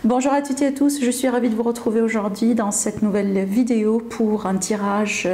Bonjour à toutes et à tous, je suis ravie de vous retrouver aujourd'hui dans cette nouvelle vidéo pour un tirage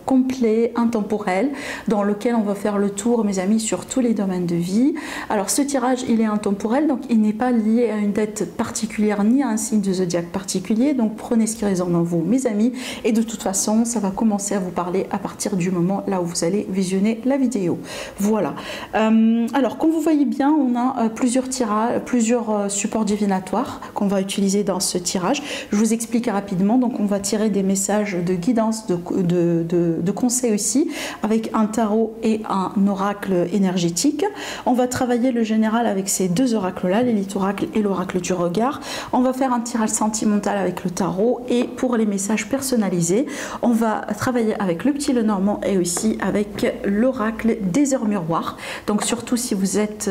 complet, intemporel, dans lequel on va faire le tour, mes amis, sur tous les domaines de vie. Alors ce tirage, il est intemporel, donc il n'est pas lié à une date particulière ni à un signe de zodiaque particulier, donc prenez ce qui résonne en vous, mes amis, et de toute façon, ça va commencer à vous parler à partir du moment là où vous allez visionner la vidéo. Voilà. Alors, comme vous voyez bien, on a plusieurs tirages, plusieurs supports divinatoires qu'on va utiliser dans ce tirage. Je vous explique rapidement. Donc on va tirer des messages de guidance, de conseils aussi, avec un tarot et un oracle énergétique. On va travailler le général avec ces deux oracles là, l'élite oracle et l'oracle du regard. On va faire un tirage sentimental avec le tarot, et pour les messages personnalisés, on va travailler avec le petit Lenormand et aussi avec l'oracle des heures miroirs. Donc surtout si vous êtes,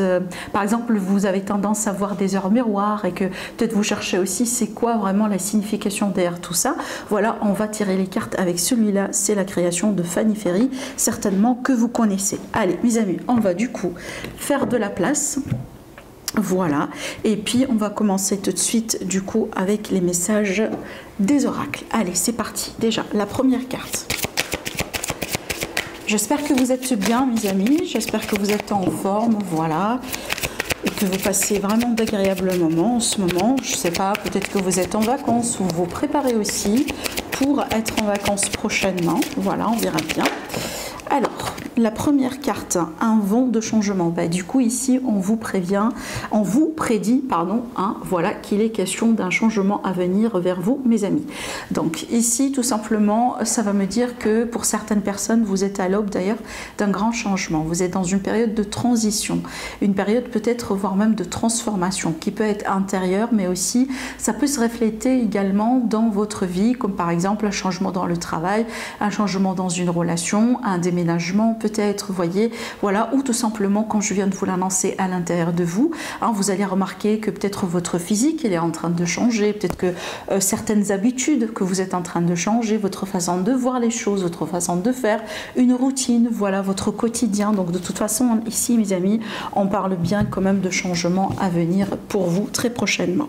par exemple, vous avez tendance à voir des heures miroirs et que peut-être vous cherchez aussi c'est quoi vraiment la signification derrière tout ça. Voilà, on va tirer les cartes avec celui-là, c'est la création de Fanny Ferry, certainement que vous connaissez. Allez, mes amis, on va du coup faire de la place. Voilà, et puis on va commencer tout de suite du coup avec les messages des oracles. Allez, c'est parti. Déjà, la première carte. J'espère que vous êtes bien, mes amis, j'espère que vous êtes en forme, voilà, et que vous passez vraiment d'agréables moments en ce moment. Je ne sais pas, peut-être que vous êtes en vacances ou vous préparez aussi pour être en vacances prochainement. Voilà, on verra bien. Alors, la première carte, un vent de changement. Bah, du coup, ici, on vous prédit, voilà, qu'il est question d'un changement à venir vers vous, mes amis. Donc, ici, tout simplement, ça va me dire que pour certaines personnes, vous êtes à l'aube d'ailleurs d'un grand changement. Vous êtes dans une période de transition, une période peut-être, voire même de transformation, qui peut être intérieure, mais aussi, ça peut se refléter également dans votre vie, comme par exemple un changement dans le travail, un changement dans une relation, un déménagement peut-être, vous voyez, voilà, ou tout simplement, quand je viens de vous l'annoncer, à l'intérieur de vous, hein, vous allez remarquer que peut-être votre physique, il est en train de changer, peut-être que certaines habitudes que vous êtes en train de changer, votre façon de voir les choses, votre façon de faire, une routine, voilà, votre quotidien. Donc de toute façon, ici, mes amis, on parle bien quand même de changements à venir pour vous très prochainement.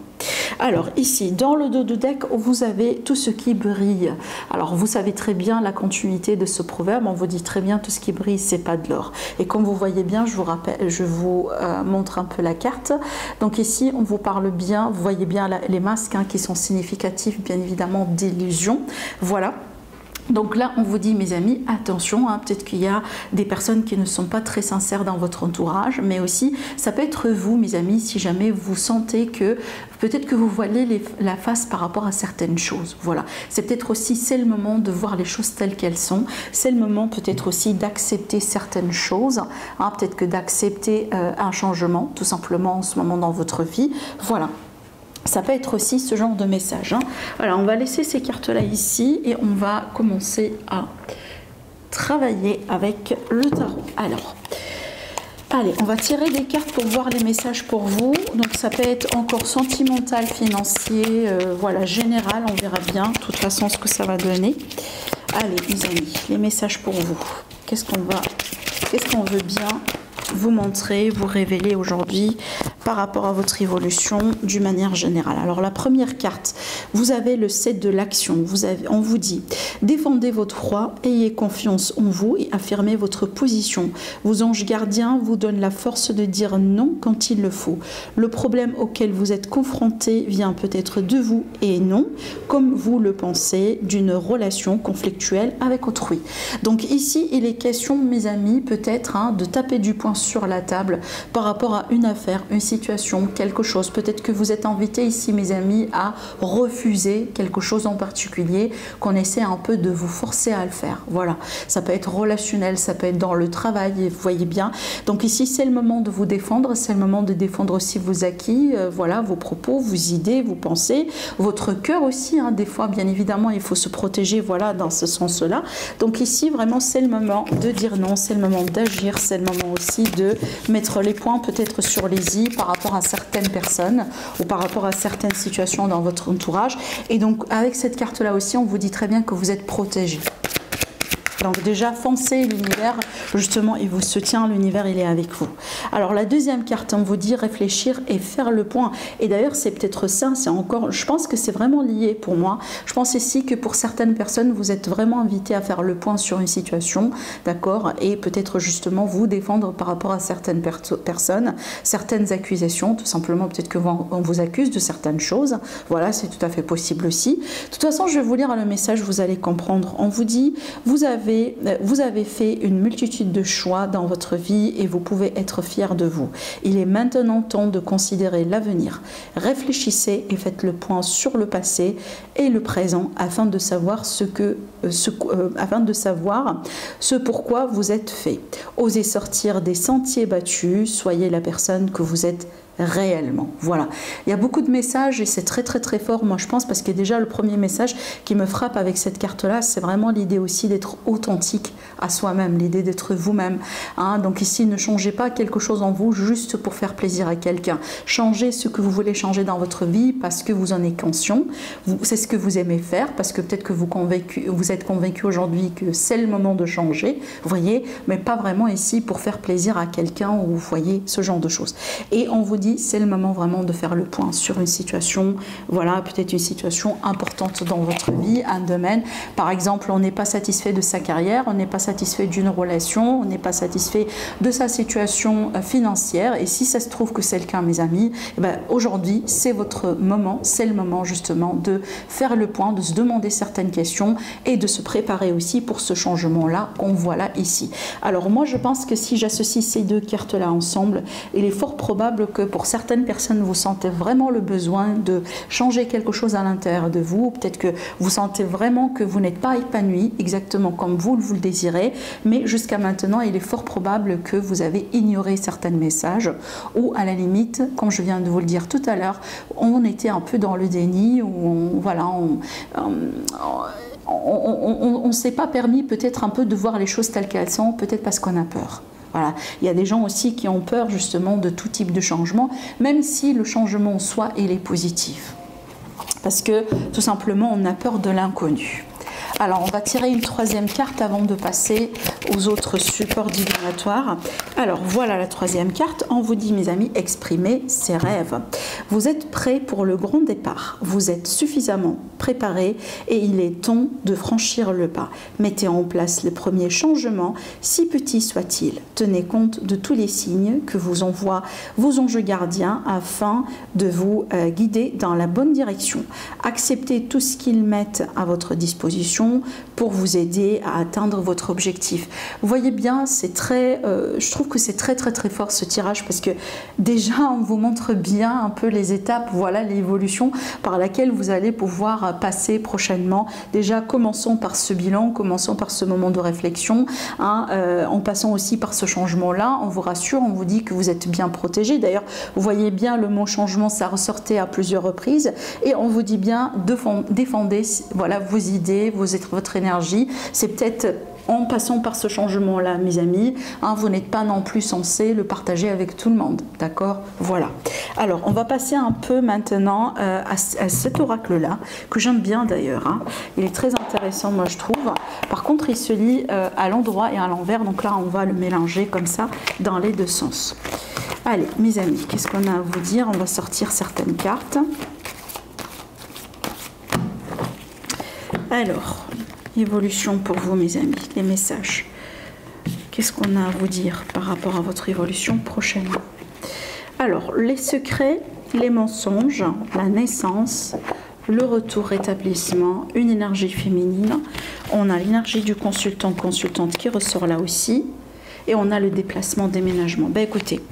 Alors ici, dans le dos de deck, vous avez tout ce qui brille. Alors vous savez très bien la continuité de ce proverbe, on vous dit très bien tout ce qui brille, c'est pas de l'or. Et comme vous voyez bien, je vous montre un peu la carte. Donc ici, on vous parle bien, vous voyez bien les masques hein, qui sont significatifs, bien évidemment, d'illusion. Voilà. Donc là, on vous dit, mes amis, attention, hein, peut-être qu'il y a des personnes qui ne sont pas très sincères dans votre entourage, mais aussi, ça peut être vous, mes amis, si jamais vous sentez que peut-être que vous voilez la face par rapport à certaines choses. Voilà, c'est peut-être aussi, c'est le moment de voir les choses telles qu'elles sont, c'est le moment peut-être aussi d'accepter certaines choses, hein, peut-être que d'accepter un changement, tout simplement, en ce moment dans votre vie. Voilà. Ça peut être aussi ce genre de message. Hein. Voilà, on va laisser ces cartes-là ici et on va commencer à travailler avec le tarot. Alors, allez, on va tirer des cartes pour voir les messages pour vous. Donc ça peut être encore sentimental, financier, voilà, général, on verra bien de toute façon ce que ça va donner. Allez, mes amis, les messages pour vous. Qu'est-ce qu'on veut bien vous montrer, vous révéler aujourd'hui par rapport à votre évolution d'une manière générale. Alors la première carte, vous avez le 7 de l'action. On vous dit, défendez votre roi, ayez confiance en vous et affirmez votre position. Vos anges gardiens vous donnent la force de dire non quand il le faut. Le problème auquel vous êtes confronté vient peut-être de vous et non, comme vous le pensez, d'une relation conflictuelle avec autrui. Donc ici, il est question, mes amis, peut-être hein, de taper du poing sur la table par rapport à une affaire, une situation, quelque chose. Peut-être que vous êtes invité ici, mes amis, à refuser quelque chose en particulier, qu'on essaie un peu de vous forcer à le faire. Voilà, ça peut être relationnel, ça peut être dans le travail, vous voyez bien. Donc ici, c'est le moment de vous défendre, c'est le moment de défendre aussi vos acquis, voilà, vos propos, vos idées, vos pensées, votre cœur aussi. Hein, des fois, bien évidemment, il faut se protéger, voilà, dans ce sens-là. Donc ici, vraiment, c'est le moment de dire non, c'est le moment d'agir, c'est le moment aussi de mettre les points peut-être sur les i par rapport à certaines personnes ou par rapport à certaines situations dans votre entourage. Et donc avec cette carte là aussi, on vous dit très bien que vous êtes protégé. Donc déjà, foncez, l'univers, justement, il vous soutient, l'univers, il est avec vous. Alors la deuxième carte, on vous dit réfléchir et faire le point. Et d'ailleurs, c'est peut-être ça, c'est encore, je pense que c'est vraiment lié pour moi. Je pense ici que pour certaines personnes, vous êtes vraiment invité à faire le point sur une situation, d'accord, et peut-être justement vous défendre par rapport à certaines personnes, certaines accusations, tout simplement, peut-être que on vous accuse de certaines choses. Voilà, c'est tout à fait possible aussi. De toute façon, je vais vous lire le message, vous allez comprendre. On vous dit, vous avez fait une multitude de choix dans votre vie et vous pouvez être fiers de vous. Il est maintenant temps de considérer l'avenir. Réfléchissez et faites le point sur le passé et le présent afin de savoir ce pourquoi vous êtes fait. Osez sortir des sentiers battus, soyez la personne que vous êtes réellement. Voilà, il y a beaucoup de messages et c'est très très très fort, moi je pense, parce que déjà le premier message qui me frappe avec cette carte là, c'est vraiment l'idée aussi d'être authentique à soi-même, l'idée d'être vous-même, hein. Donc ici, ne changez pas quelque chose en vous juste pour faire plaisir à quelqu'un. Changez ce que vous voulez changer dans votre vie parce que vous en êtes conscient, c'est ce que vous aimez faire, parce que peut-être que vous êtes convaincu aujourd'hui que c'est le moment de changer, vous voyez, mais pas vraiment ici pour faire plaisir à quelqu'un, ou vous voyez ce genre de choses. Et on vous dit, c'est le moment vraiment de faire le point sur une situation, voilà, peut-être une situation importante dans votre vie, un domaine. Par exemple, on n'est pas satisfait de sa carrière, on n'est pas satisfait d'une relation, on n'est pas satisfait de sa situation financière. Et si ça se trouve que c'est le cas, mes amis, eh ben, aujourd'hui, c'est votre moment, c'est le moment justement de faire le point, de se demander certaines questions et de se préparer aussi pour ce changement-là qu'on voit là ici. Alors moi, je pense que si j'associe ces deux cartes-là ensemble, il est fort probable que pour certaines personnes, vous sentez vraiment le besoin de changer quelque chose à l'intérieur de vous. Peut-être que vous sentez vraiment que vous n'êtes pas épanoui exactement comme vous le désirez, mais jusqu'à maintenant, il est fort probable que vous avez ignoré certains messages, ou à la limite, comme je viens de vous le dire tout à l'heure, on était un peu dans le déni, ou on ne s'est pas permis peut-être un peu de voir les choses telles qu'elles sont, peut-être parce qu'on a peur. Voilà. Il y a des gens aussi qui ont peur justement de tout type de changement, même si le changement en soi, il est positif. Parce que tout simplement, on a peur de l'inconnu. Alors, on va tirer une troisième carte avant de passer aux autres supports divinatoires. Alors, voilà la troisième carte. On vous dit, mes amis, exprimez ses rêves. Vous êtes prêts pour le grand départ. Vous êtes suffisamment préparés et il est temps de franchir le pas. Mettez en place les premiers changements, si petits soient-ils. Tenez compte de tous les signes que vous envoient vos anges gardiens afin de vous guider dans la bonne direction. Acceptez tout ce qu'ils mettent à votre disposition pour vous aider à atteindre votre objectif. Vous voyez bien, c'est très, je trouve que c'est très très très fort ce tirage, parce que déjà on vous montre bien un peu les étapes, voilà l'évolution par laquelle vous allez pouvoir passer prochainement. Déjà, commençons par ce bilan, commençons par ce moment de réflexion, hein, en passant aussi par ce changement-là. On vous rassure, on vous dit que vous êtes bien protégé. D'ailleurs, vous voyez bien le mot changement, ça ressortait à plusieurs reprises, et on vous dit bien défendez, voilà, vos idées, votre énergie. C'est peut-être en passant par ce changement-là, mes amis, hein, vous n'êtes pas non plus censé le partager avec tout le monde, d'accord? Voilà. Alors, on va passer un peu maintenant à cet oracle-là, que j'aime bien d'ailleurs, hein. Il est très intéressant, moi je trouve. Par contre, il se lit à l'endroit et à l'envers, donc là, on va le mélanger comme ça, dans les deux sens. Allez, mes amis, qu'est-ce qu'on a à vous dire? On va sortir certaines cartes. Alors, évolution pour vous, mes amis, les messages. Qu'est-ce qu'on a à vous dire par rapport à votre évolution prochainement? Alors, les secrets, les mensonges, la naissance, le retour, rétablissement, une énergie féminine. On a l'énergie du consultante qui ressort là aussi. Et on a le déplacement, déménagement. Ben écoutez,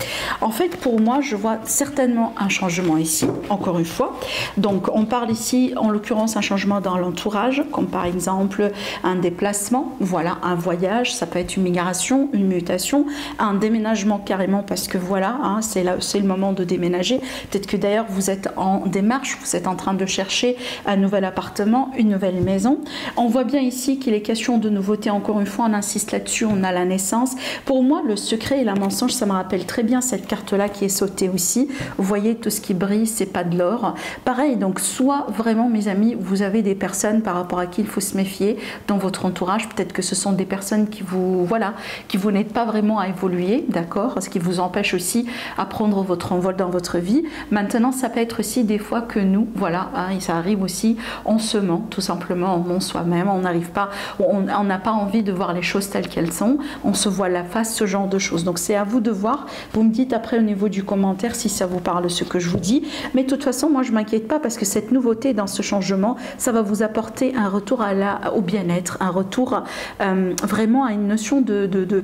en fait, pour moi, je vois certainement un changement ici, encore une fois. Donc, on parle ici, en l'occurrence, un changement dans l'entourage, comme par exemple un déplacement, voilà, un voyage, ça peut être une migration, une mutation, un déménagement carrément, parce que voilà, hein, c'est le moment de déménager. Peut-être que d'ailleurs, vous êtes en démarche, vous êtes en train de chercher un nouvel appartement, une nouvelle maison. On voit bien ici qu'il est question de nouveauté, encore une fois, on insiste là-dessus, on a la naissance. Pour moi, le secret et la mensonge, ça me rappelle très bien cette carte-là qui est sautée aussi. Vous voyez, tout ce qui brille, c'est pas de l'or. Pareil, donc soit vraiment, mes amis, vous avez des personnes par rapport à qui il faut se méfier dans votre entourage. Peut-être que ce sont des personnes qui vous, voilà, qui vous n'aident pas vraiment à évoluer, d'accord, ce qui vous empêche aussi à prendre votre envol dans votre vie. Maintenant, ça peut être aussi des fois que nous, voilà, hein, et ça arrive aussi, on se ment, tout simplement, on ment soi-même, on n'arrive pas, on n'a pas envie de voir les choses telles qu'elles sont, on se voit la face, ce genre de choses. Donc c'est à vous de voir, vous me dites après au niveau du commentaire si ça vous parle ce que je vous dis, mais de toute façon moi je m'inquiète pas parce que cette nouveauté dans ce changement, ça va vous apporter un retour au bien-être, un retour vraiment à une notion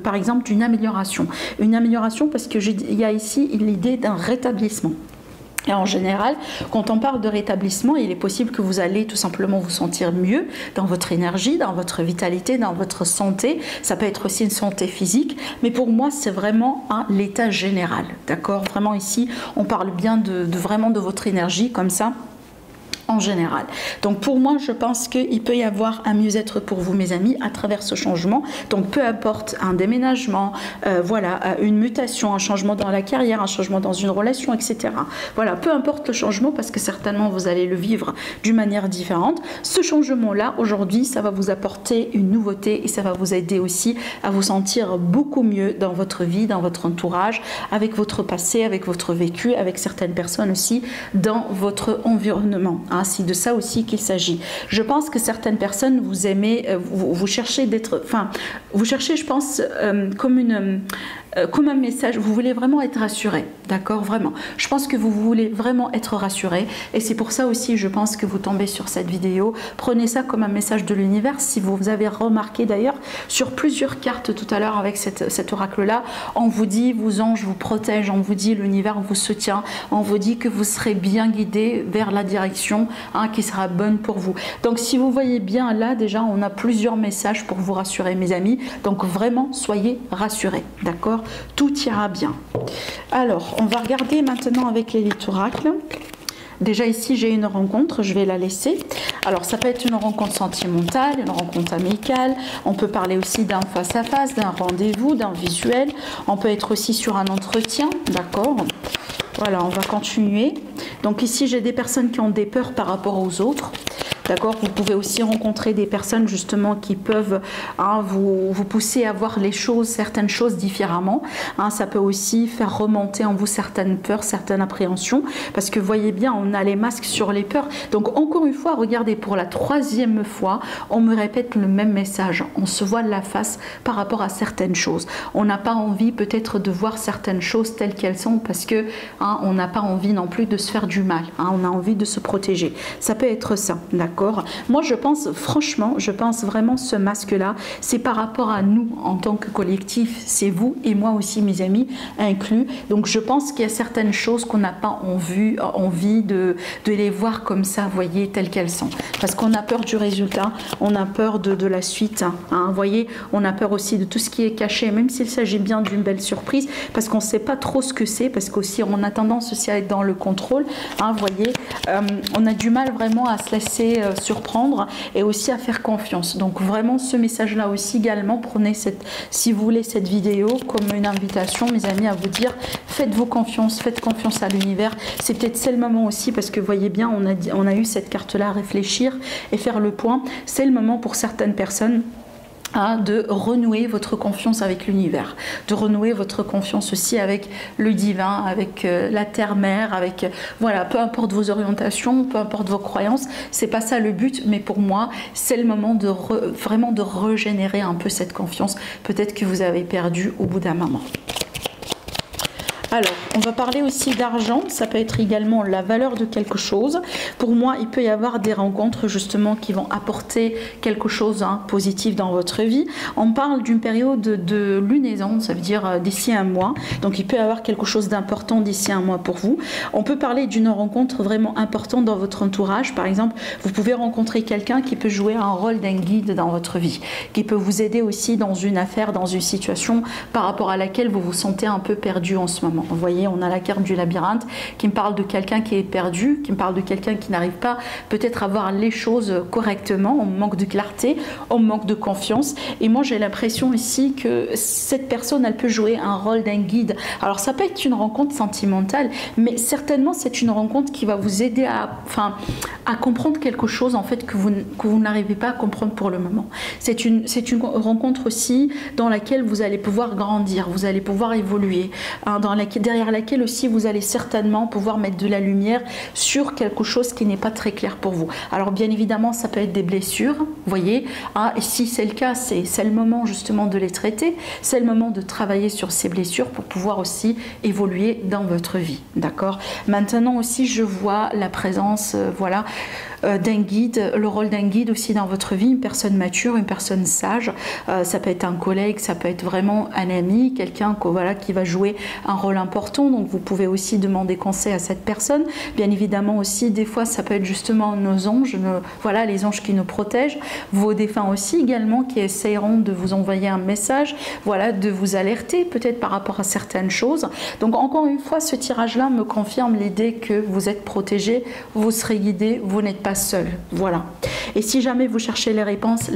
par exemple d'une amélioration. Une amélioration parce que il y a ici l'idée d'un rétablissement. Et en général, quand on parle de rétablissement, il est possible que vous allez tout simplement vous sentir mieux dans votre énergie, dans votre vitalité, dans votre santé. Ça peut être aussi une santé physique, mais pour moi, c'est vraiment l'état général. D'accord? Vraiment ici, on parle bien vraiment de votre énergie comme ça. En général. Donc pour moi, je pense qu'il peut y avoir un mieux-être pour vous, mes amis, à travers ce changement. Donc peu importe un déménagement, voilà, une mutation, un changement dans la carrière, un changement dans une relation, etc. Voilà, peu importe le changement, parce que certainement vous allez le vivre d'une manière différente. Ce changement-là, aujourd'hui, ça va vous apporter une nouveauté et ça va vous aider aussi à vous sentir beaucoup mieux dans votre vie, dans votre entourage, avec votre passé, avec votre vécu, avec certaines personnes aussi dans votre environnement. C'est de ça aussi qu'il s'agit. Je pense que certaines personnes, vous aimez, vous cherchez d'être, enfin, vous cherchez, je pense, comme un message, vous voulez vraiment être rassuré, d'accord, vraiment. Je pense que vous voulez vraiment être rassuré et c'est pour ça aussi, je pense que vous tombez sur cette vidéo. Prenez ça comme un message de l'univers. Si vous avez remarqué d'ailleurs sur plusieurs cartes tout à l'heure avec cet oracle-là, on vous dit, vos anges vous protègent, on vous dit, l'univers vous soutient, on vous dit que vous serez bien guidé vers la direction qui sera bonne pour vous. Donc si vous voyez bien là, déjà, on a plusieurs messages pour vous rassurer, mes amis. Donc vraiment, soyez rassurés, d'accord? Tout ira bien. Alors, on va regarder maintenant avec l'élite oracle. Déjà ici, j'ai une rencontre, je vais la laisser. Alors, ça peut être une rencontre sentimentale, une rencontre amicale. On peut parler aussi d'un face-à-face, d'un rendez-vous, d'un visuel. On peut être aussi sur un entretien, d'accord? Voilà, on va continuer. Donc ici, j'ai des personnes qui ont des peurs par rapport aux autres. D'accord, vous pouvez aussi rencontrer des personnes justement qui peuvent vous pousser à voir les choses, certaines choses différemment. Ça peut aussi faire remonter en vous certaines peurs, certaines appréhensions. Parce que voyez bien, on a les masques sur les peurs. Donc encore une fois, regardez, pour la 3e fois, on me répète le même message. On se voile la face par rapport à certaines choses. On n'a pas envie peut-être de voir certaines choses telles qu'elles sont parce que on n'a pas envie non plus de se faire du mal. On a envie de se protéger. Ça peut être ça, d'accord? Moi, je pense, franchement, je pense vraiment ce masque-là, c'est par rapport à nous en tant que collectif. C'est vous et moi aussi, mes amis, inclus. Donc, je pense qu'il y a certaines choses qu'on n'a pas envie de les voir comme ça, vous voyez, telles qu'elles sont. Parce qu'on a peur du résultat, on a peur de la suite. Vous voyez, on a peur aussi de tout ce qui est caché, même s'il s'agit bien d'une belle surprise, parce qu'on ne sait pas trop ce que c'est, parce qu'aussi, on a tendance aussi à être dans le contrôle. Vous voyez, on a du mal vraiment à se laisser surprendre et aussi à faire confiance. Donc vraiment ce message là aussi également, prenez si vous voulez cette vidéo comme une invitation, mes amis, à vous dire faites-vous confiance, faites confiance à l'univers. C'est peut-être le moment aussi parce que voyez bien, on a eu cette carte là à réfléchir et faire le point. C'est le moment pour certaines personnes de renouer votre confiance avec l'univers, de renouer votre confiance aussi avec le divin, avec la terre-mère, avec voilà, peu importe vos orientations, peu importe vos croyances, c'est pas ça le but, mais pour moi c'est le moment de vraiment de régénérer un peu cette confiance, peut-être que vous avez perdu au bout d'un moment. Alors, on va parler aussi d'argent, ça peut être également la valeur de quelque chose. Pour moi, il peut y avoir des rencontres justement qui vont apporter quelque chose positif dans votre vie. On parle d'une période de lunaison, ça veut dire d'ici un mois. Donc, il peut y avoir quelque chose d'important d'ici un mois pour vous. On peut parler d'une rencontre vraiment importante dans votre entourage. Par exemple, vous pouvez rencontrer quelqu'un qui peut jouer un rôle d'un guide dans votre vie, qui peut vous aider aussi dans une affaire, dans une situation par rapport à laquelle vous vous sentez un peu perdu en ce moment. exactement. Vous voyez, on a la carte du labyrinthe qui me parle de quelqu'un qui est perdu, qui me parle de quelqu'un qui n'arrive pas peut-être à voir les choses correctement, on manque de clarté, on manque de confiance. Et moi, j'ai l'impression ici que cette personne, elle peut jouer un rôle d'un guide. Alors, ça peut être une rencontre sentimentale, mais certainement, c'est une rencontre qui va vous aider à comprendre quelque chose, en fait, que vous n'arrivez pas à comprendre pour le moment. C'est une rencontre aussi dans laquelle vous allez pouvoir grandir, vous allez pouvoir évoluer, hein, derrière laquelle aussi vous allez certainement pouvoir mettre de la lumière sur quelque chose qui n'est pas très clair pour vous. Alors bien évidemment, ça peut être des blessures, vous voyez, hein, et si c'est le cas, c'est le moment justement de les traiter, c'est le moment de travailler sur ces blessures pour pouvoir aussi évoluer dans votre vie, d'accord? Maintenant aussi, je vois la présence, voilà, d'un guide, le rôle d'un guide aussi dans votre vie, une personne mature, une personne sage, ça peut être un collègue, ça peut être vraiment un ami, quelqu'un voilà, qui va jouer un rôle important, donc vous pouvez aussi demander conseil à cette personne. Bien évidemment aussi, des fois, ça peut être justement nos anges, voilà, les anges qui nous protègent, vos défunts aussi également, qui essayeront de vous envoyer un message, voilà, de vous alerter peut-être par rapport à certaines choses. Donc encore une fois, ce tirage-là me confirme l'idée que vous êtes protégé, vous serez guidé, vous n'êtes pas seul, voilà. Et si jamais vous cherchez les réponses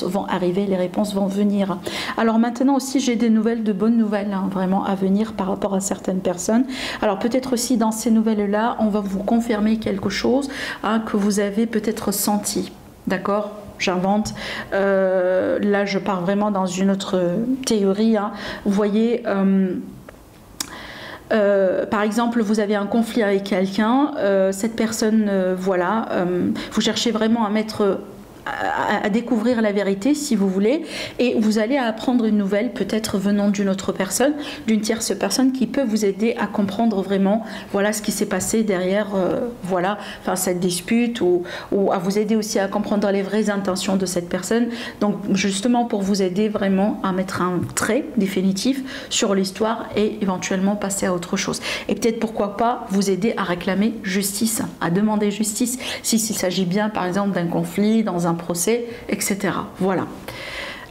vont arriver, les réponses vont venir. Alors maintenant aussi, j'ai des nouvelles, de bonnes nouvelles, hein, vraiment à venir par rapport à certaines personnes. Alors peut-être aussi dans ces nouvelles-là, on va vous confirmer quelque chose, hein, que vous avez peut-être senti, d'accord ? J'invente. Là, je pars vraiment dans une autre théorie, hein. Vous voyez... par exemple, vous avez un conflit avec quelqu'un, cette personne, voilà, vous cherchez vraiment à mettre... à découvrir la vérité si vous voulez, et vous allez apprendre une nouvelle peut-être venant d'une autre personne, d'une tierce personne qui peut vous aider à comprendre vraiment voilà ce qui s'est passé derrière voilà, enfin, cette dispute, ou à vous aider aussi à comprendre les vraies intentions de cette personne, donc justement pour vous aider vraiment à mettre un trait définitif sur l'histoire et éventuellement passer à autre chose, et peut-être pourquoi pas vous aider à réclamer justice, à demander justice s'il s'agit bien par exemple d'un conflit, dans un procès, etc. Voilà.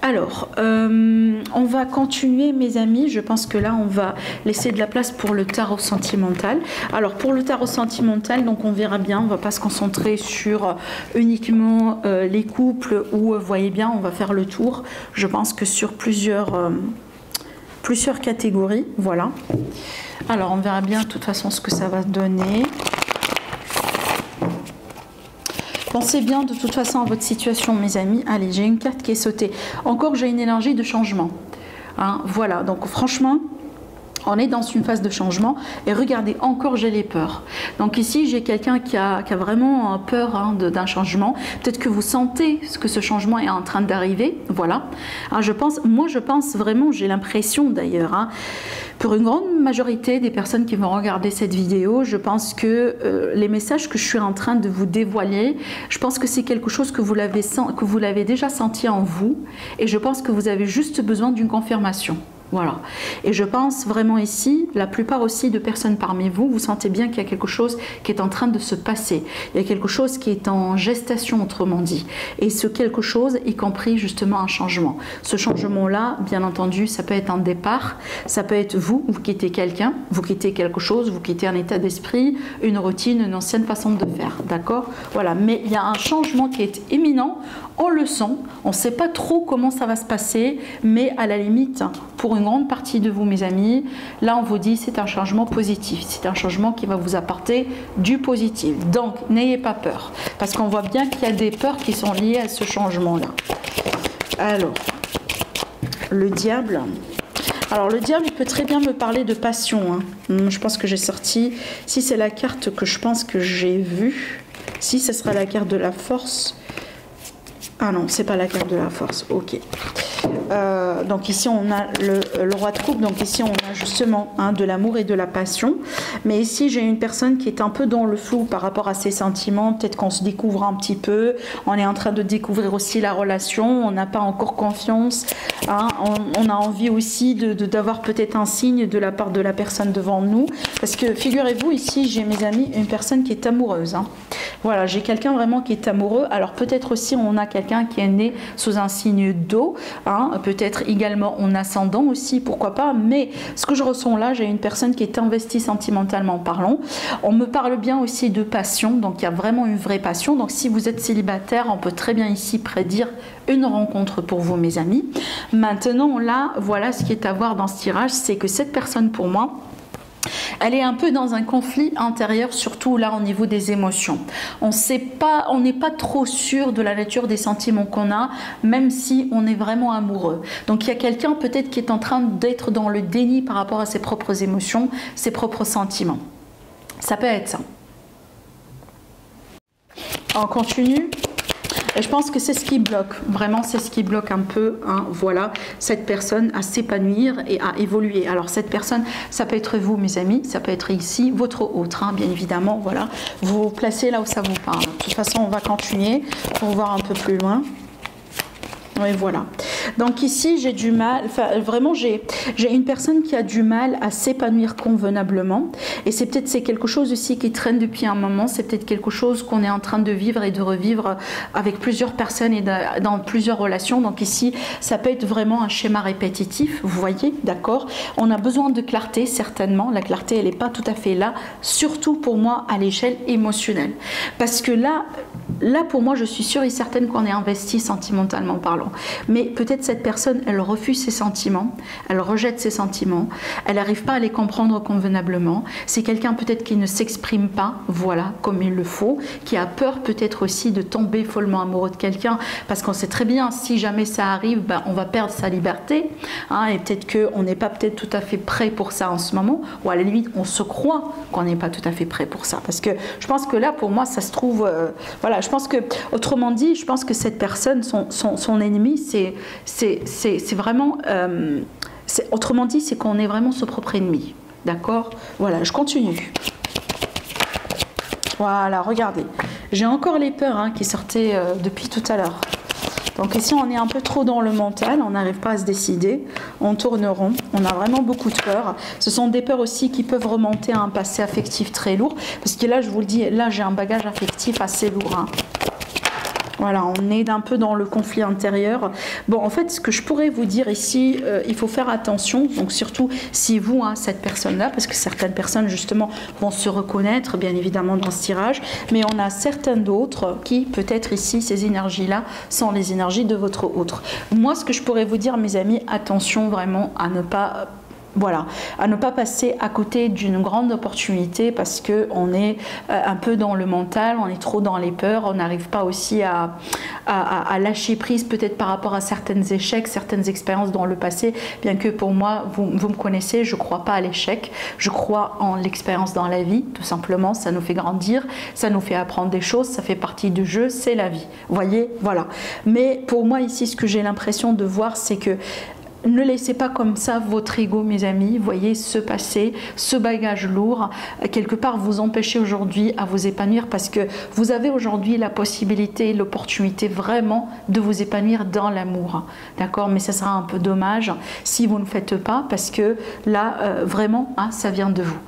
Alors, on va continuer, mes amis. Je pense que là, on va laisser de la place pour le tarot sentimental. Alors, pour le tarot sentimental, donc on verra bien. On ne va pas se concentrer sur uniquement les couples où, vous voyez bien, on va faire le tour. Je pense que sur plusieurs catégories. Voilà. Alors, on verra bien de toute façon ce que ça va donner. Pensez bien de toute façon à votre situation, mes amis. Allez, j'ai une carte qui est sautée. Encore, j'ai une énergie de changement. Hein, voilà, donc franchement, on est dans une phase de changement. Et regardez, encore j'ai les peurs. Donc ici, j'ai quelqu'un qui a vraiment peur, hein, d'un changement. Peut-être que vous sentez que ce changement est en train d'arriver. Voilà. Alors, moi je pense vraiment, j'ai l'impression d'ailleurs, hein, pour une grande majorité des personnes qui vont regarder cette vidéo, je pense que les messages que je suis en train de vous dévoiler, je pense que c'est quelque chose que vous l'avez déjà senti en vous, et je pense que vous avez juste besoin d'une confirmation. Voilà. Et je pense vraiment ici, la plupart aussi de personnes parmi vous, vous sentez bien qu'il y a quelque chose qui est en train de se passer. Il y a quelque chose qui est en gestation, autrement dit. Et ce quelque chose, y compris justement un changement. Ce changement-là, bien entendu, ça peut être un départ, ça peut être vous quittez quelqu'un, vous quittez quelque chose, vous quittez un état d'esprit, une routine, une ancienne façon de faire. D'accord ? Voilà. Mais il y a un changement qui est imminent, on le sent, on ne sait pas trop comment ça va se passer, mais à la limite, pour une grande partie de vous, mes amis, là on vous dit c'est un changement positif, c'est un changement qui va vous apporter du positif. Donc n'ayez pas peur, parce qu'on voit bien qu'il y a des peurs qui sont liées à ce changement-là. Alors, le diable. Alors le diable, il peut très bien me parler de passion, hein. Je pense que j'ai sorti, si c'est la carte que je pense que j'ai vue, si ce sera la carte de la force. Ah non, c'est pas la carte de la force, ok. Donc ici on a le roi de coupe, donc ici on a justement, hein, de l'amour et de la passion. Mais ici, j'ai une personne qui est un peu dans le flou par rapport à ses sentiments. Peut-être qu'on se découvre un petit peu. On est en train de découvrir aussi la relation. On n'a pas encore confiance. Hein. On a envie aussi d'avoir peut-être un signe de la part de la personne devant nous. Parce que figurez-vous, ici, j'ai mes amis, une personne qui est amoureuse. Hein. Voilà, j'ai quelqu'un vraiment qui est amoureux. Alors peut-être aussi on a quelqu'un qui est né sous un signe d'eau. Hein. Peut-être également en ascendant aussi, pourquoi pas. Mais ce que je ressens là, j'ai une personne qui est investie sentimentalement parlant. On me parle bien aussi de passion. Donc il y a vraiment une vraie passion. Donc si vous êtes célibataire, on peut très bien ici prédire une rencontre pour vous, mes amis. Maintenant, là, voilà ce qui est à voir dans ce tirage, c'est que cette personne, pour moi, elle est un peu dans un conflit intérieur, surtout là au niveau des émotions. On n'est pas trop sûr de la nature des sentiments qu'on a, même si on est vraiment amoureux. Donc il y a quelqu'un peut-être qui est en train d'être dans le déni par rapport à ses propres émotions, ses propres sentiments. Ça peut être ça. On continue. Et je pense que c'est ce qui bloque, vraiment c'est ce qui bloque un peu, hein, voilà, cette personne à s'épanouir et à évoluer. Alors cette personne, ça peut être vous mes amis, ça peut être ici, votre autre, hein, bien évidemment, voilà. Vous vous placez là où ça vous parle. De toute façon, on va continuer pour voir un peu plus loin. Oui, voilà. Donc ici, j'ai du mal, enfin vraiment, j'ai une personne qui a du mal à s'épanouir convenablement. Et c'est quelque chose aussi qui traîne depuis un moment. C'est peut-être quelque chose qu'on est en train de vivre et de revivre avec plusieurs personnes et dans plusieurs relations. Donc ici, ça peut être vraiment un schéma répétitif, vous voyez, d'accord? On a besoin de clarté, certainement. La clarté, elle n'est pas tout à fait là, surtout pour moi à l'échelle émotionnelle. Parce que là, pour moi, je suis sûre et certaine qu'on est investi sentimentalement parlant. Mais peut-être cette personne, elle refuse ses sentiments, elle rejette ses sentiments, elle n'arrive pas à les comprendre convenablement. C'est quelqu'un peut-être qui ne s'exprime pas, voilà, comme il le faut, qui a peur peut-être aussi de tomber follement amoureux de quelqu'un, parce qu'on sait très bien, si jamais ça arrive, ben, on va perdre sa liberté, hein, et peut-être qu'on n'est pas peut-être tout à fait prêt pour ça en ce moment, ou à la limite, on se croit qu'on n'est pas tout à fait prêt pour ça, parce que je pense que là, pour moi, ça se trouve, voilà, je pense que, autrement dit, je pense que cette personne, son ennemi, c'est vraiment, autrement dit, c'est qu'on est vraiment son propre ennemi. D'accord? Voilà, je continue. Voilà, regardez. J'ai encore les peurs hein, qui sortaient depuis tout à l'heure. Donc ici, on est un peu trop dans le mental, on n'arrive pas à se décider, on tourne rond, on a vraiment beaucoup de peurs. Ce sont des peurs aussi qui peuvent remonter à un passé affectif très lourd, parce que là, je vous le dis, là, j'ai un bagage affectif assez lourd. Hein. Voilà, on est un peu dans le conflit intérieur. Bon, en fait, ce que je pourrais vous dire ici, il faut faire attention, donc surtout si vous, hein, cette personne-là, parce que certaines personnes, justement, vont se reconnaître, bien évidemment, dans ce tirage, mais on a certaines d'autres qui, peut-être ici, ces énergies-là, sont les énergies de votre autre. Moi, ce que je pourrais vous dire, mes amis, attention vraiment à ne pas... Voilà, à ne pas passer à côté d'une grande opportunité parce qu'on est un peu dans le mental, on est trop dans les peurs, on n'arrive pas aussi à lâcher prise peut-être par rapport à certains échecs, certaines expériences dans le passé, bien que pour moi, vous me connaissez, je ne crois pas à l'échec, je crois en l'expérience dans la vie, tout simplement, ça nous fait grandir, ça nous fait apprendre des choses, ça fait partie du jeu, c'est la vie, vous voyez, voilà. Mais pour moi ici, ce que j'ai l'impression de voir, c'est que ne laissez pas comme ça votre ego, mes amis, voyez, se passer, ce bagage lourd, quelque part vous empêcher aujourd'hui à vous épanouir parce que vous avez aujourd'hui la possibilité, l'opportunité vraiment de vous épanouir dans l'amour, d'accord? Mais ça sera un peu dommage si vous ne faites pas parce que là, vraiment, hein, ça vient de vous.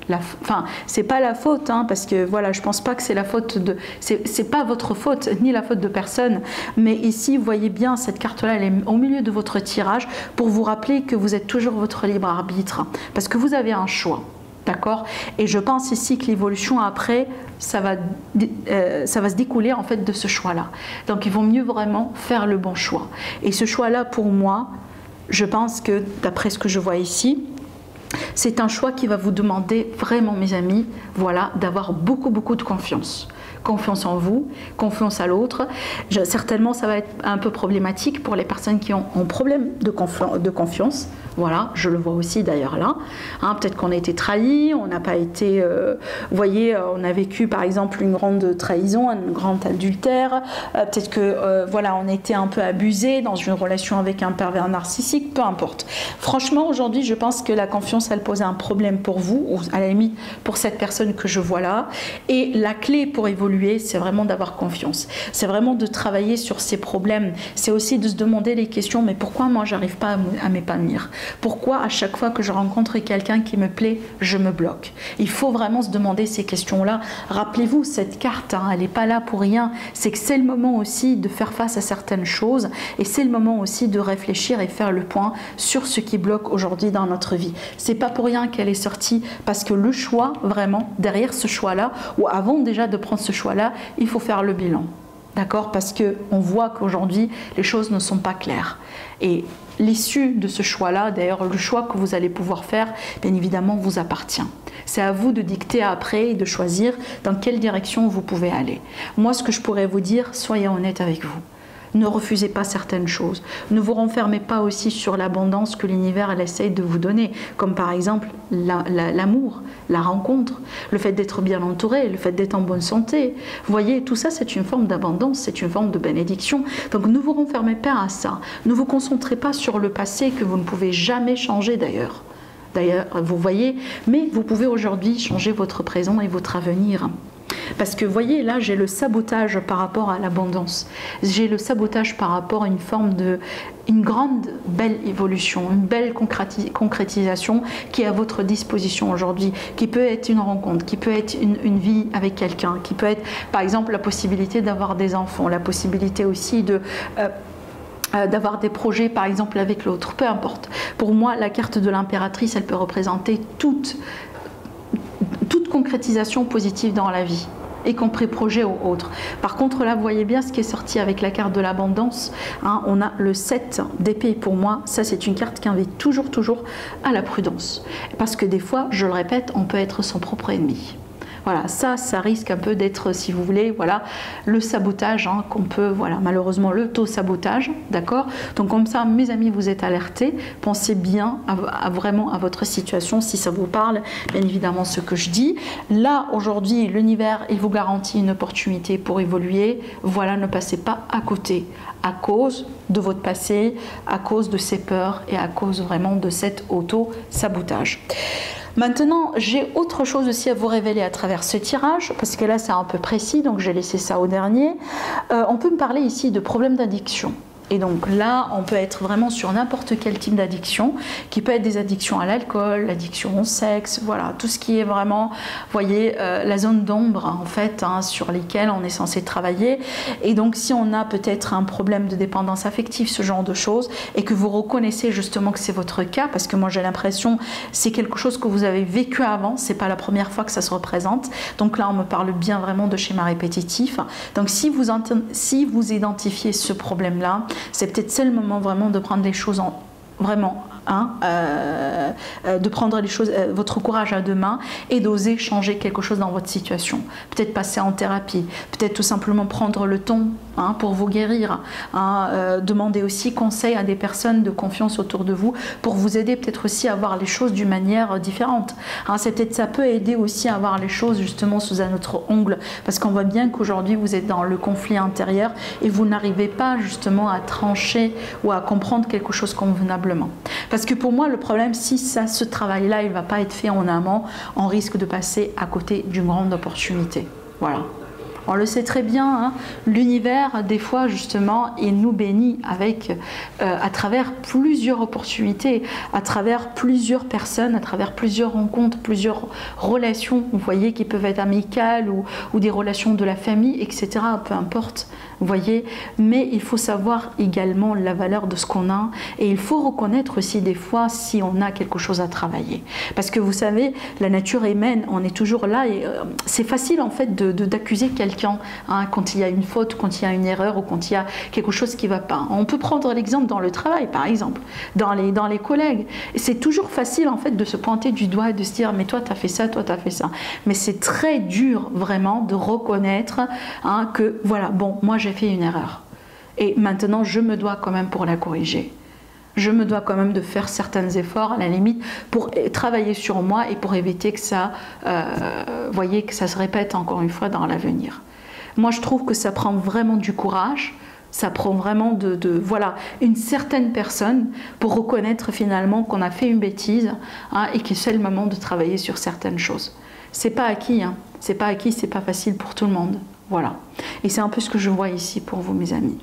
Enfin, c'est pas la faute, hein, parce que voilà, je pense pas que c'est la faute de... C'est pas votre faute, ni la faute de personne, mais ici, vous voyez bien, cette carte-là, elle est au milieu de votre tirage pour vous rappeler que vous êtes toujours votre libre arbitre parce que vous avez un choix, d'accord? Et je pense ici que l'évolution après ça va se découler en fait de ce choix-là. Donc il vaut mieux vraiment faire le bon choix. Et ce choix-là pour moi, je pense que d'après ce que je vois ici, c'est un choix qui va vous demander vraiment, mes amis, voilà, d'avoir beaucoup de confiance. confiance en vous, confiance à l'autre. Certainement, ça va être un peu problématique pour les personnes qui ont un problème de confiance. Voilà, je le vois aussi d'ailleurs là. Hein, peut-être qu'on a été trahi, on n'a pas été... vous voyez, on a vécu par exemple une grande trahison, un grand adultère. Peut-être que voilà, on a été un peu abusé dans une relation avec un pervers narcissique, peu importe. Franchement, aujourd'hui, je pense que la confiance, elle pose un problème pour vous, ou à la limite pour cette personne que je vois là. Et la clé pour évoluer, c'est vraiment d'avoir confiance. C'est vraiment de travailler sur ces problèmes. C'est aussi de se demander les questions, mais pourquoi moi, j'arrive pas à m'épanouir ? Pourquoi à chaque fois que je rencontre quelqu'un qui me plaît, je me bloque? Il faut vraiment se demander ces questions-là. Rappelez-vous, cette carte, hein, elle n'est pas là pour rien. C'est que c'est le moment aussi de faire face à certaines choses et c'est le moment aussi de réfléchir et faire le point sur ce qui bloque aujourd'hui dans notre vie. C'est pas pour rien qu'elle est sortie, parce que le choix, vraiment, derrière ce choix-là, ou avant déjà de prendre ce choix-là, il faut faire le bilan. D'accord? Parce qu'on voit qu'aujourd'hui, les choses ne sont pas claires. Et l'issue de ce choix-là, d'ailleurs le choix que vous allez pouvoir faire, bien évidemment, vous appartient. C'est à vous de dicter après et de choisir dans quelle direction vous pouvez aller. Moi, ce que je pourrais vous dire, soyez honnête avec vous. Ne refusez pas certaines choses. Ne vous renfermez pas aussi sur l'abondance que l'univers essaye de vous donner, comme par exemple l'amour, la rencontre, le fait d'être bien entouré, le fait d'être en bonne santé. Vous voyez, tout ça, c'est une forme d'abondance, c'est une forme de bénédiction. Donc ne vous renfermez pas à ça. Ne vous concentrez pas sur le passé que vous ne pouvez jamais changer d'ailleurs. D'ailleurs, vous voyez, mais vous pouvez aujourd'hui changer votre présent et votre avenir. Parce que vous voyez, là, j'ai le sabotage par rapport à l'abondance. J'ai le sabotage par rapport à une forme une grande, belle évolution, une belle concrétisation qui est à votre disposition aujourd'hui, qui peut être une rencontre, qui peut être une vie avec quelqu'un, qui peut être, par exemple, la possibilité d'avoir des enfants, la possibilité aussi d'avoir des projets par exemple avec l'autre, peu importe. Pour moi, la carte de l'impératrice, elle peut représenter toute concrétisation positive dans la vie, y compris projet ou autre. Par contre là, vous voyez bien ce qui est sorti avec la carte de l'abondance, hein, on a le 7 d'épée. Pour moi, ça c'est une carte qui invite toujours à la prudence, parce que des fois, je le répète, on peut être son propre ennemi. Voilà, ça risque un peu d'être, si vous voulez, voilà, le sabotage, hein, qu'on peut, voilà, malheureusement, l'auto-sabotage, d'accord? Donc comme ça, mes amis, vous êtes alertés, pensez bien vraiment à votre situation, si ça vous parle, bien évidemment, ce que je dis. Là, aujourd'hui, l'univers, il vous garantit une opportunité pour évoluer. Voilà, ne passez pas à côté, à cause de votre passé, à cause de ces peurs et à cause vraiment de cet auto-sabotage. Maintenant, j'ai autre chose aussi à vous révéler à travers ce tirage, parce que là c'est un peu précis, donc j'ai laissé ça au dernier. On peut me parler ici de problèmes d'addiction. Et donc là, on peut être vraiment sur n'importe quel type d'addiction, qui peut être des addictions à l'alcool, l'addiction au sexe, voilà, tout ce qui est vraiment, vous voyez, la zone d'ombre en fait, hein, sur lesquelles on est censé travailler. Et donc si on a peut-être un problème de dépendance affective, ce genre de choses, et que vous reconnaissez justement que c'est votre cas, parce que moi j'ai l'impression c'est quelque chose que vous avez vécu avant, c'est pas la première fois que ça se représente. Donc là, on me parle bien vraiment de schéma répétitif. Donc si vous identifiez ce problème-là, c'est peut-être le moment vraiment de prendre les choses vraiment, hein, de prendre les choses, votre courage à deux mains et d'oser changer quelque chose dans votre situation. Peut-être passer en thérapie, peut-être tout simplement prendre le temps, hein, pour vous guérir, hein, demander aussi conseil à des personnes de confiance autour de vous pour vous aider peut-être aussi à voir les choses d'une manière différente. Hein, ça peut aider aussi à voir les choses justement sous un autre angle, parce qu'on voit bien qu'aujourd'hui vous êtes dans le conflit intérieur et vous n'arrivez pas justement à trancher ou à comprendre quelque chose convenablement. Parce que pour moi, le problème, si ce travail-là, il ne va pas être fait en amont, on risque de passer à côté d'une grande opportunité. Voilà. On le sait très bien, hein, l'univers, des fois, justement, il nous bénit avec, à travers plusieurs opportunités, à travers plusieurs personnes, à travers plusieurs rencontres, plusieurs relations, vous voyez, qui peuvent être amicales ou des relations de la famille, etc. Peu importe. vous voyez, mais il faut savoir également la valeur de ce qu'on a et il faut reconnaître aussi des fois si on a quelque chose à travailler. Parce que vous savez, la nature humaine, on est toujours là et c'est facile en fait d'accuser quelqu'un hein, quand il y a une faute, quand il y a une erreur ou quand il y a quelque chose qui ne va pas. On peut prendre l'exemple dans le travail par exemple, dans les collègues. C'est toujours facile en fait de se pointer du doigt et de se dire mais toi tu as fait ça, toi tu as fait ça. Mais c'est très dur vraiment de reconnaître hein, que voilà, bon, moi j'ai fait une erreur. Et maintenant, je me dois quand même pour la corriger. Je me dois quand même de faire certains efforts, à la limite, pour travailler sur moi et pour éviter que ça, voyez, que ça se répète encore une fois dans l'avenir. Moi, je trouve que ça prend vraiment du courage, ça prend vraiment voilà, une certaine personne pour reconnaître finalement qu'on a fait une bêtise hein, et que c'est le moment de travailler sur certaines choses. C'est pas acquis, hein. C'est pas acquis, c'est pas facile pour tout le monde. Voilà. Et c'est un peu ce que je vois ici pour vous, mes amis.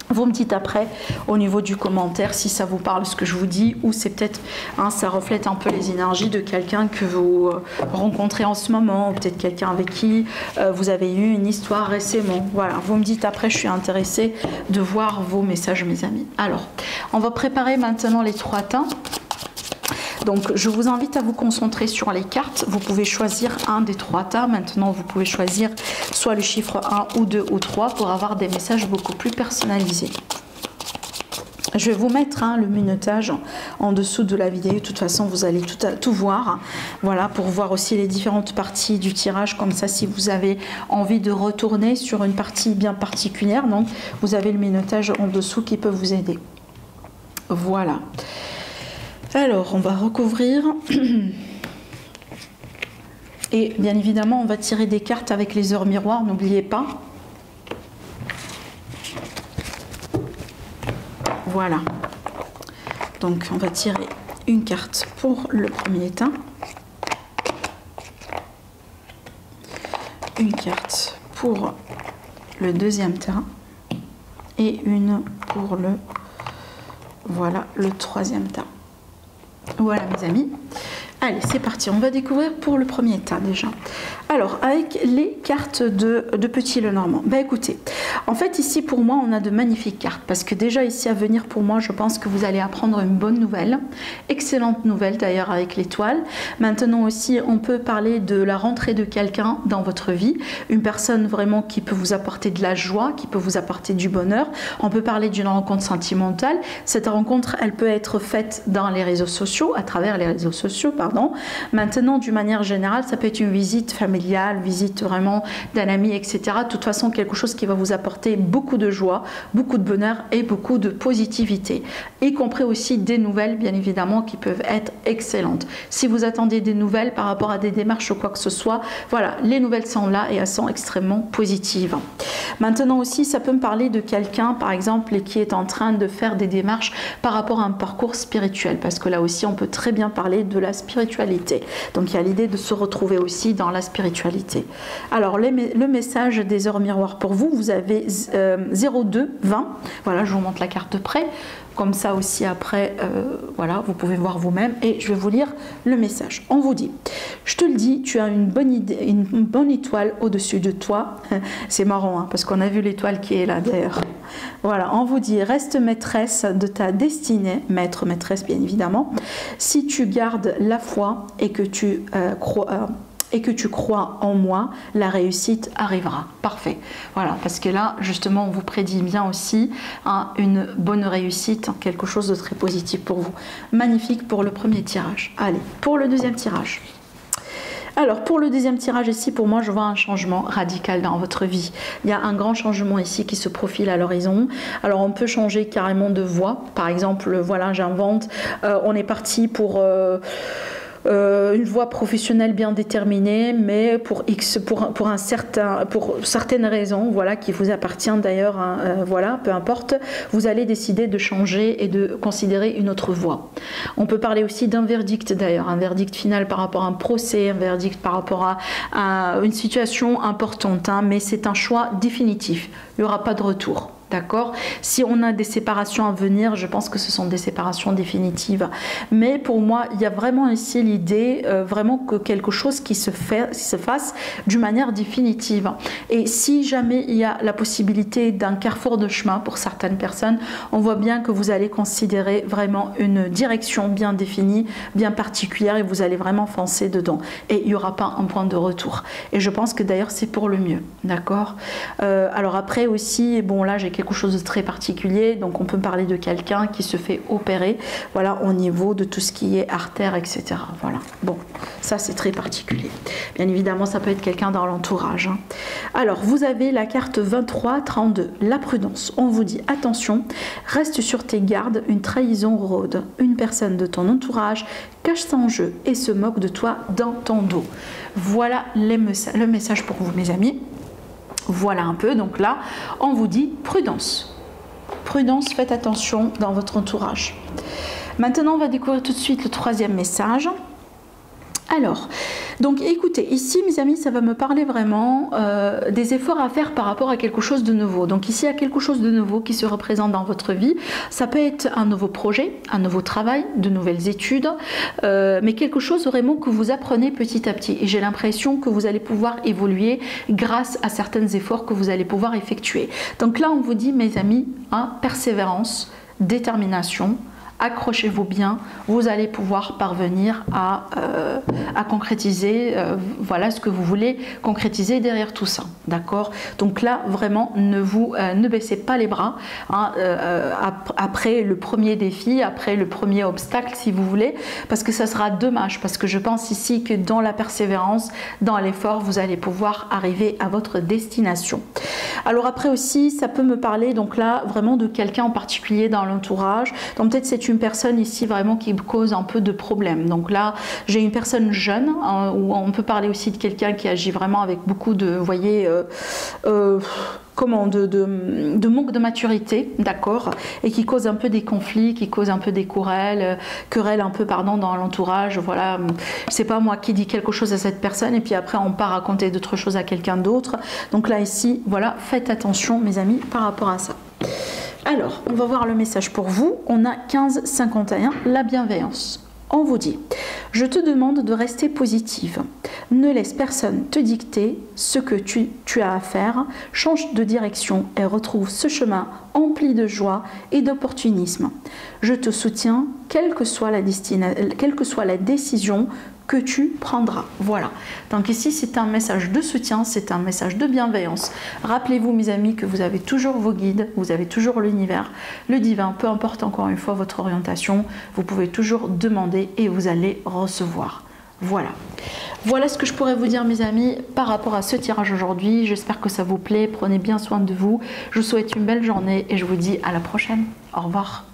Vous me dites après, au niveau du commentaire, si ça vous parle ce que je vous dis, ou c'est peut-être, hein, ça reflète un peu les énergies de quelqu'un que vous rencontrez en ce moment, ou peut-être quelqu'un avec qui vous avez eu une histoire récemment. Voilà, vous me dites après, je suis intéressée de voir vos messages, mes amis. Alors, on va préparer maintenant les 3 teints. Donc, je vous invite à vous concentrer sur les cartes. Vous pouvez choisir un des 3 tas. Maintenant, vous pouvez choisir soit le chiffre 1 ou 2 ou 3 pour avoir des messages beaucoup plus personnalisés. Je vais vous mettre hein, le minutage en dessous de la vidéo. De toute façon, vous allez tout voir. Voilà, pour voir aussi les différentes parties du tirage. Comme ça, si vous avez envie de retourner sur une partie bien particulière, donc vous avez le minutage en dessous qui peut vous aider. Voilà. Alors, on va recouvrir et bien évidemment, on va tirer des cartes avec les heures miroirs, n'oubliez pas. Voilà. Donc, on va tirer une carte pour le premier teint, une carte pour le deuxième teint et une pour le, voilà, le troisième teint. Voilà mes amis, allez c'est parti, on va découvrir pour le premier tas déjà. Alors avec les cartes de Petit Lenormand, bah écoutez, en fait ici pour moi on a de magnifiques cartes parce que déjà ici à venir pour moi je pense que vous allez apprendre une bonne nouvelle, excellente nouvelle d'ailleurs avec l'étoile. Maintenant aussi on peut parler de la rentrée de quelqu'un dans votre vie, une personne vraiment qui peut vous apporter de la joie, qui peut vous apporter du bonheur. On peut parler d'une rencontre sentimentale, cette rencontre elle peut être faite dans les réseaux sociaux, à travers les réseaux sociaux pardon. Maintenant d'une manière générale ça peut être une visite familiale, visite vraiment d'un ami, etc. De toute façon, quelque chose qui va vous apporter beaucoup de joie, beaucoup de bonheur et beaucoup de positivité. Y compris aussi des nouvelles, bien évidemment, qui peuvent être excellentes. Si vous attendez des nouvelles par rapport à des démarches ou quoi que ce soit, voilà, les nouvelles sont là et elles sont extrêmement positives. Maintenant aussi, ça peut me parler de quelqu'un, par exemple, qui est en train de faire des démarches par rapport à un parcours spirituel, parce que là aussi, on peut très bien parler de la spiritualité. Donc, il y a l'idée de se retrouver aussi dans la spiritualité. Alors le message des heures miroirs pour vous, vous avez 02 20, voilà je vous montre la carte de près, comme ça aussi après voilà vous pouvez voir vous-même et je vais vous lire le message. On vous dit, je te le dis, tu as une bonne idée, une bonne étoile au-dessus de toi. C'est marrant hein, parce qu'on a vu l'étoile qui est là d'ailleurs. Voilà, on vous dit, reste maîtresse de ta destinée, maître, maîtresse bien évidemment, si tu gardes la foi et que tu crois en moi, la réussite arrivera. Parfait. Voilà, parce que là, justement, on vous prédit bien aussi hein, une bonne réussite, quelque chose de très positif pour vous. Magnifique pour le premier tirage. Allez, pour le deuxième tirage. Alors, pour le deuxième tirage ici, pour moi, je vois un changement radical dans votre vie. Il y a un grand changement ici qui se profile à l'horizon. Alors, on peut changer carrément de voie. Par exemple, voilà, j'invente, on est parti pour... une voie professionnelle bien déterminée, mais pour certaines raisons, voilà, qui vous appartient d'ailleurs, hein, voilà, peu importe, vous allez décider de changer et de considérer une autre voie. On peut parler aussi d'un verdict d'ailleurs, un verdict final par rapport à un procès, un verdict par rapport à une situation importante, hein, mais c'est un choix définitif. Il n'y aura pas de retour. D'accord? Si on a des séparations à venir, je pense que ce sont des séparations définitives. Mais pour moi, il y a vraiment ici l'idée vraiment que quelque chose qui se fasse d'une manière définitive. Et si jamais il y a la possibilité d'un carrefour de chemin pour certaines personnes, on voit bien que vous allez considérer vraiment une direction bien définie, bien particulière et vous allez vraiment foncer dedans. Et il n'y aura pas un point de retour. Et je pense que d'ailleurs, c'est pour le mieux. D'accord? Alors après aussi, bon là, j'ai quelque chose de très particulier, donc on peut parler de quelqu'un qui se fait opérer, voilà, au niveau de tout ce qui est artère, etc. Voilà, bon, ça c'est très particulier. Bien évidemment, ça peut être quelqu'un dans l'entourage. Hein. Alors, vous avez la carte 23-32, la prudence. On vous dit, attention, reste sur tes gardes, une trahison rôde. Une personne de ton entourage cache son jeu et se moque de toi dans ton dos. Voilà le message pour vous, mes amis. Voilà un peu, donc là, on vous dit prudence. Prudence, faites attention dans votre entourage. Maintenant, on va découvrir tout de suite le troisième message. Alors, donc écoutez, ici mes amis, ça va me parler vraiment des efforts à faire par rapport à quelque chose de nouveau. Donc ici, il y a quelque chose de nouveau qui se représente dans votre vie. Ça peut être un nouveau projet, un nouveau travail, de nouvelles études, mais quelque chose vraiment que vous apprenez petit à petit. Et j'ai l'impression que vous allez pouvoir évoluer grâce à certains efforts que vous allez pouvoir effectuer. Donc là, on vous dit, mes amis, hein, persévérance, détermination, accrochez-vous bien, vous allez pouvoir parvenir à concrétiser voilà ce que vous voulez concrétiser derrière tout ça, d'accord? Donc là, vraiment, ne baissez pas les bras hein, après le premier défi, après le premier obstacle, si vous voulez, parce que ça sera dommage, parce que je pense ici que dans la persévérance, dans l'effort, vous allez pouvoir arriver à votre destination. Alors après aussi, ça peut me parler, donc là, vraiment de quelqu'un en particulier dans l'entourage, donc peut-être c'est une personne ici vraiment qui cause un peu de problème. Donc là, j'ai une personne jeune, hein, où on peut parler aussi de quelqu'un qui agit vraiment avec beaucoup de, vous voyez, de manque de maturité, d'accord, et qui cause un peu des conflits, qui cause un peu des querelles un peu, pardon, dans l'entourage. Voilà, c'est pas moi qui dis quelque chose à cette personne et puis après on part raconter d'autres choses à quelqu'un d'autre. Donc là ici, voilà, faites attention mes amis par rapport à ça. Alors, on va voir le message pour vous. On a 15-51, la bienveillance. On vous dit, je te demande de rester positive. Ne laisse personne te dicter ce que tu as à faire. Change de direction et retrouve ce chemin empli de joie et d'opportunisme. Je te soutiens, quelle que soit la décision que tu prendras. Voilà. Donc ici, c'est un message de soutien, c'est un message de bienveillance. Rappelez-vous, mes amis, que vous avez toujours vos guides, vous avez toujours l'univers, le divin, peu importe encore une fois votre orientation, vous pouvez toujours demander et vous allez recevoir. Voilà. Voilà ce que je pourrais vous dire, mes amis, par rapport à ce tirage aujourd'hui. J'espère que ça vous plaît. Prenez bien soin de vous. Je vous souhaite une belle journée et je vous dis à la prochaine. Au revoir.